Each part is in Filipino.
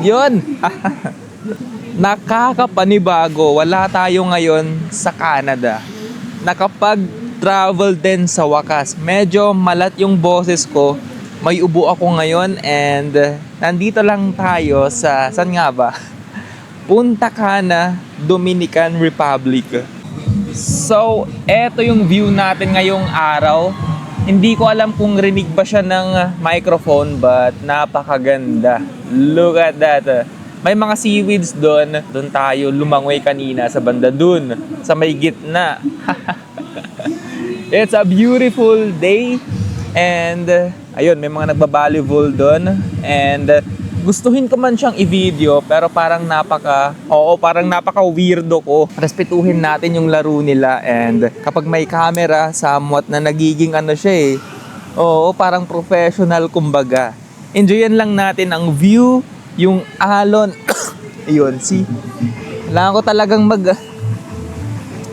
Yun! Nakakapanibago. Wala tayo ngayon sa Canada. Nakapag-travel din sa wakas. Medyo malat yung boses ko. May ubo ako ngayon and nandito lang tayo sa, saan nga ba? Punta Cana, Dominican Republic. So, eto yung view natin ngayong araw. Hindi ko alam kung rinig ba siya ng microphone but napakaganda. Look at that. May mga seaweeds doon. Doon tayo lumangoy kanina sa banda doon. Sa may gitna. It's a beautiful day. And ayun, may mga nagbabalibol doon. And gustuhin ko man siyang i-video pero parang napaka-weirdo ko. Respetuhin natin yung laro nila and kapag may camera, somewhat na nagiging ano siya eh. Oo, parang professional kumbaga. Enjoyin lang natin ang view, yung alon. Ayun, see? Kailangan ko talagang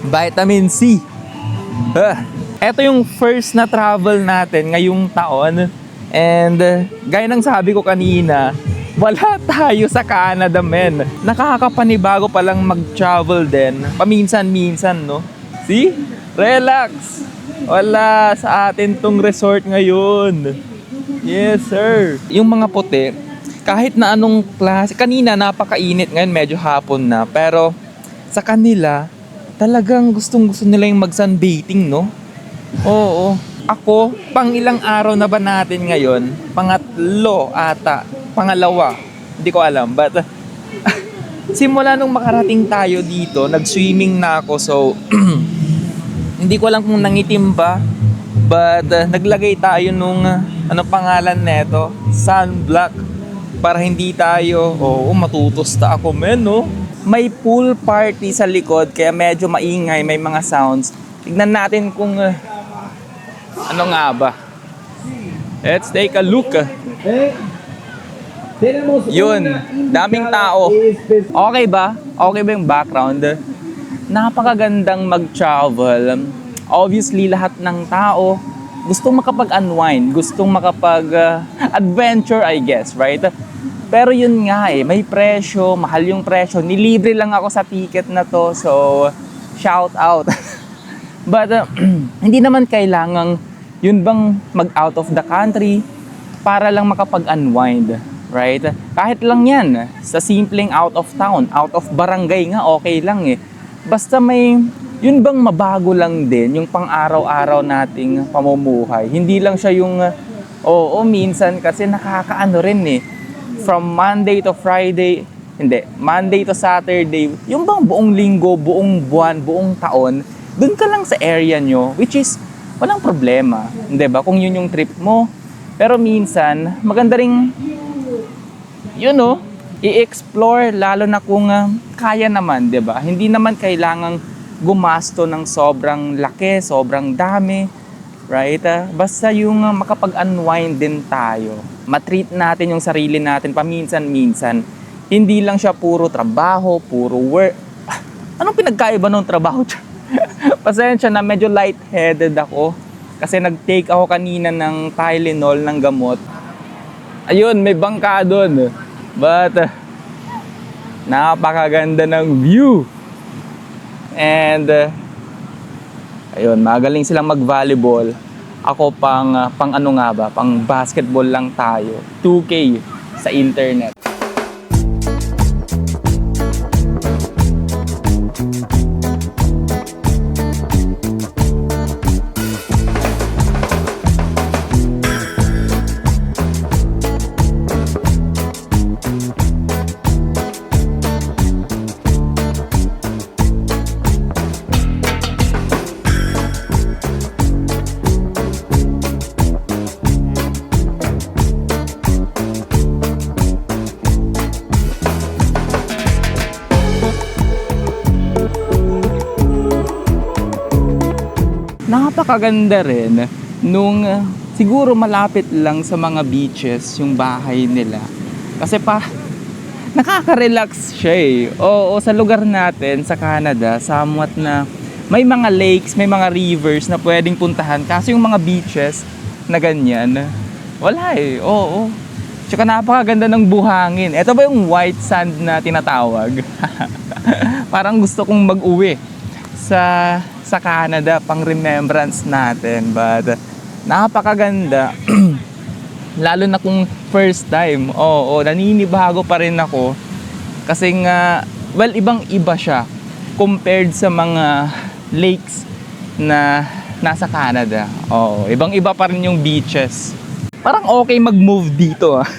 vitamin C. Ito yung first na travel natin ngayong taon. And gaya ng sabi ko kanina, wala tayo sa Canada, men. Nakakapanibago palang mag-travel din. Paminsan-minsan, no? See? Relax. Wala sa atin tong resort ngayon. Yes, sir. Yung mga puti, kahit na anong klase, kanina napakainit, ngayon medyo hapon na. Pero sa kanila, talagang gustong-gusto nila yung mag-sunbathing, no? Oo. Ako, pang ilang araw na ba natin ngayon? Pangatlo ata. Pangalawa. Hindi ko alam. But, simula nung makarating tayo dito, nag-swimming na ako. So, hindi ko alam kung nangitim ba. But, naglagay tayo nung, ano pangalan neto? Sunblock. Para hindi tayo, matutusta ako, men, no? May pool party sa likod, kaya medyo maingay, may mga sounds. Tignan natin kung, ano nga ba? Let's take a look. Yun, daming tao. Okay ba? Okay ba yung background? Napakagandang mag-travel. Obviously, lahat ng tao gustong makapag-unwind, gustong makapag-adventure, I guess, right? Pero yun nga eh, may presyo, mahal yung presyo. Nilibre lang ako sa ticket na to, so shout out. But hindi naman kailangang yun bang mag-out of the country para lang makapag-unwind, right? Kahit lang yan, sa simpleng out of town, out of barangay nga, okay lang eh. Basta may, yun bang mabago lang din yung pang-araw-araw nating pamumuhay. Hindi lang siya yung, minsan kasi nakakaano rin eh. From Monday to Friday, Monday to Saturday, yung bang buong linggo, buong buwan, buong taon, dun ka lang sa area nyo, which is, walang problema, hindi ba? Kung yun yung trip mo. Pero minsan, maganda ring, i-explore, lalo na kung kaya naman, di ba? Hindi naman kailangang gumasto ng sobrang laki, sobrang dami, right? Basta yung makapag-unwind din tayo. Matreat natin yung sarili natin paminsan-minsan. Hindi lang siya puro trabaho, puro work. Anong pinagkaiba ng trabaho? Pasensya na, medyo lightheaded ako. Kasi nag-take ako kanina ng Tylenol ng gamot. Ayun, may bangka doon. But, napakaganda ng view. And, ayun, magaling silang mag-volleyball. Ako pang basketball lang tayo. 2K sa internet. Napakaganda rin nung siguro malapit lang sa mga beaches yung bahay nila. Kasi nakaka-relax siya eh. Oo, sa lugar natin sa Canada, somewhat na may mga lakes, may mga rivers na pwedeng puntahan. Kaso yung mga beaches na ganyan, wala eh. Oo. Tsaka napakaganda ng buhangin. Ito ba yung white sand na tinatawag? Parang gusto kong mag-uwi sa Canada pang remembrance natin. But napakaganda. Lalo na kung first time. Oo, naninibago pa rin ako. Kasi nga, well, ibang-iba siya compared sa mga lakes na nasa Canada. Oo, ibang-iba pa rin yung beaches. Parang okay mag-move dito ah.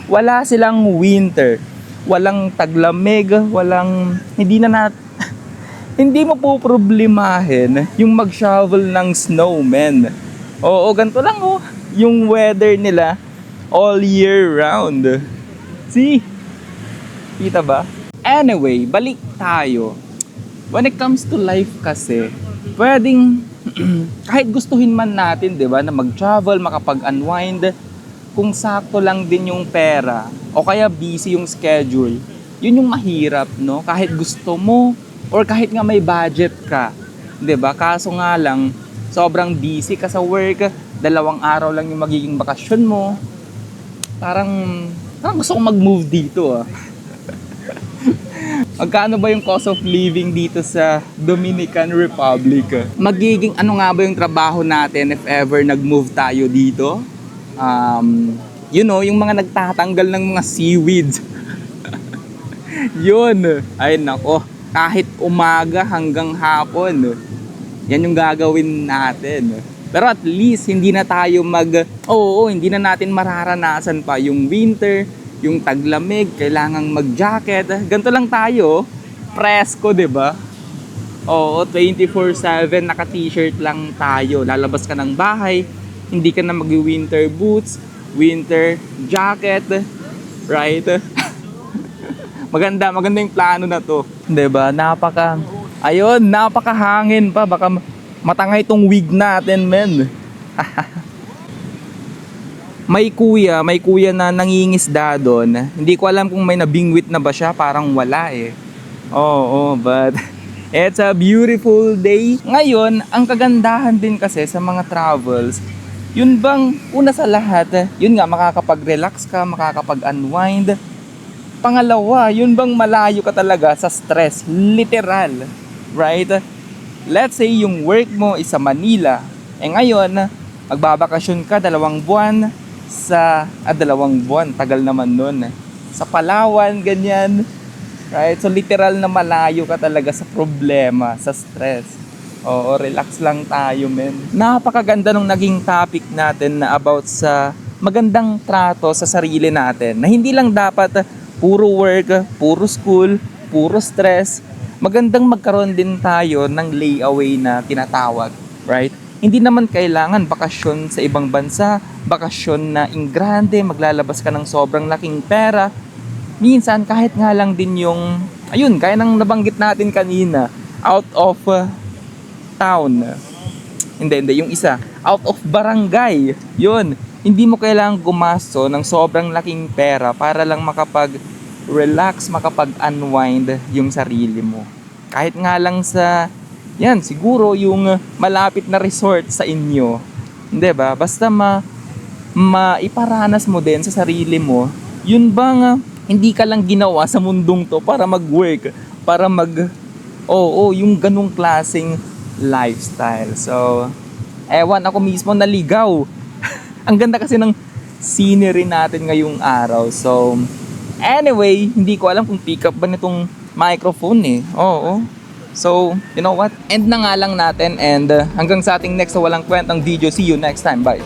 Wala silang winter. Walang taglamig, hindi mo po problemahin yung mag-shovel ng snowman. Oo, ganito lang oh. Yung weather nila all year round. See? Kita ba? Anyway, balik tayo. When it comes to life kasi, pwedeng kahit gustuhin man natin, 'di ba, na mag-travel, makapag-unwind, kung sakto lang din yung pera o kaya busy yung schedule, yun yung mahirap, no? Kahit gusto mo or kahit nga may budget ka, 'di ba? Kaso nga lang sobrang busy ka sa work, 2 araw lang yung magiging bakasyon mo. Parang gusto kong mag-move dito ah. Magkano ba yung cost of living dito sa Dominican Republic? Magiging ano nga ba yung trabaho natin if ever nag-move tayo dito? You know, yung mga nagtatanggal ng mga seaweeds. Yun. Ay nako, kahit umaga hanggang hapon, yan yung gagawin natin. Pero at least hindi na tayo hindi na natin mararanasan pa yung winter, yung taglamig, kailangang mag-jacket. Ganito lang tayo, presko, 'di ba? Oo, 24/7 naka-t-shirt lang tayo. Lalabas ka ng bahay, hindi ka na mag-winter boots, winter jacket, right? Maganda yung plano na 'to, 'di ba? Napakahangin pa, baka matangay tong wig natin, men. May kuya na nangingisda doon. Hindi ko alam kung may nabingwit na ba siya, parang wala eh. Oo, but it's a beautiful day. Ngayon, ang kagandahan din kasi sa mga travels, yun bang una sa lahat, yun nga, makakapag-relax ka, makakapag-unwind. Pangalawa, yun bang malayo ka talaga sa stress, literal, right? Let's say yung work mo is sa Manila. Ngayon, magbabakasyon ka 2 buwan sa 2 buwan, tagal naman nun. Sa Palawan, ganyan. Right? So literal na malayo ka talaga sa problema, sa stress. Oo, relax lang tayo, men. Napakaganda nung naging topic natin na about sa magandang trato sa sarili natin. Na hindi lang dapat puro work, puro school, puro stress. Magandang magkaroon din tayo ng layaway na tinatawag, right? Hindi naman kailangan bakasyon sa ibang bansa, bakasyon na ingrande, maglalabas ka ng sobrang laking pera. Minsan kahit nga lang din yung, ayun, kaya nang nabanggit natin kanina, out of town. Hindi, yung isa, out of barangay. Yun, hindi mo kailangang gumasto ng sobrang laking pera para lang makapag-relax, makapag-unwind yung sarili mo. Kahit nga lang sa yan, siguro yung malapit na resort sa inyo. Hindi ba? Basta maiparanas mo din sa sarili mo, yun bang hindi ka lang ginawa sa mundong to para mag-work, para yung ganung klaseng lifestyle. So, ewan, ako mismo naligaw. Ang ganda kasi ng scenery natin ngayong araw. So, anyway, hindi ko alam kung pick up ba nitong microphone eh. Oo. So, you know what? End na nga lang natin and hanggang sa ating next sa walang kwentang video. See you next time. Bye!